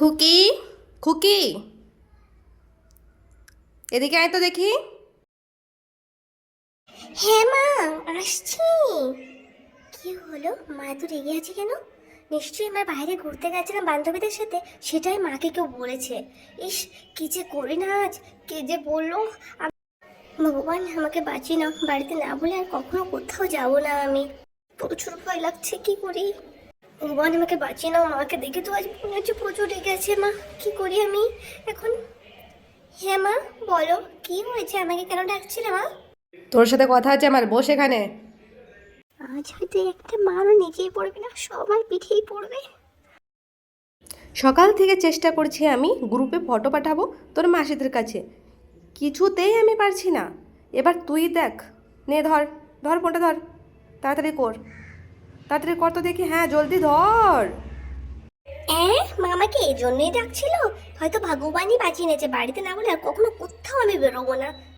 খুকি, খুকি, এদিকে আয় তো দেখি। হ্যাঁ মা, আসছি। কি হলো, মা তো রেগে আছে কেন? নিশ্চয়ই আমার বাইরে ঘুরতে গেছিলাম বান্ধবীদের সাথে, সেটাই মাকে কেউ বলেছে। ইস, কি যে করি না আজ, কে যে বললো। ভগবান আমাকে বাঁচিয়ে নাও, বাড়িতে না বলে আর কখনো কোথাও যাবো না আমি। প্রচুর ভয় লাগছে, কি করি। ভগবান আমাকে বাঁচিয়ে নাও, মাকে দেখে তো আজ মনে হচ্ছে প্রচুর রেগে আছে মা। কি করি আমি এখন? হ্যাঁ মা, বলো কি হয়েছে, আমাকে কেন ডাকছিলে মা? তোর সাথে কথা আছে আমার, বস এখানে। আজ হয়তো একটা মারও নিজেই পড়বে না, সবার পিঠেই পড়বে। সকাল থেকে চেষ্টা করছি আমি গ্রুপে ফটো পাঠাবো তোর মাসিদের কাছে, কিছুতেই আমি পারছি না। এবার তুই দেখ, নে ধর, ধর ফোনটা ধর, তাড়াতাড়ি কর, তাড়াতাড়ি কর তো দেখি, হ্যাঁ জলদি ধর। মা আমাকে এই জন্যই ডাকছিল। হয়তো ভগবানই বাঁচিয়ে নিয়েছে, বাড়িতে না বলে আর কখনো কোথাও আমি বেরোবো না।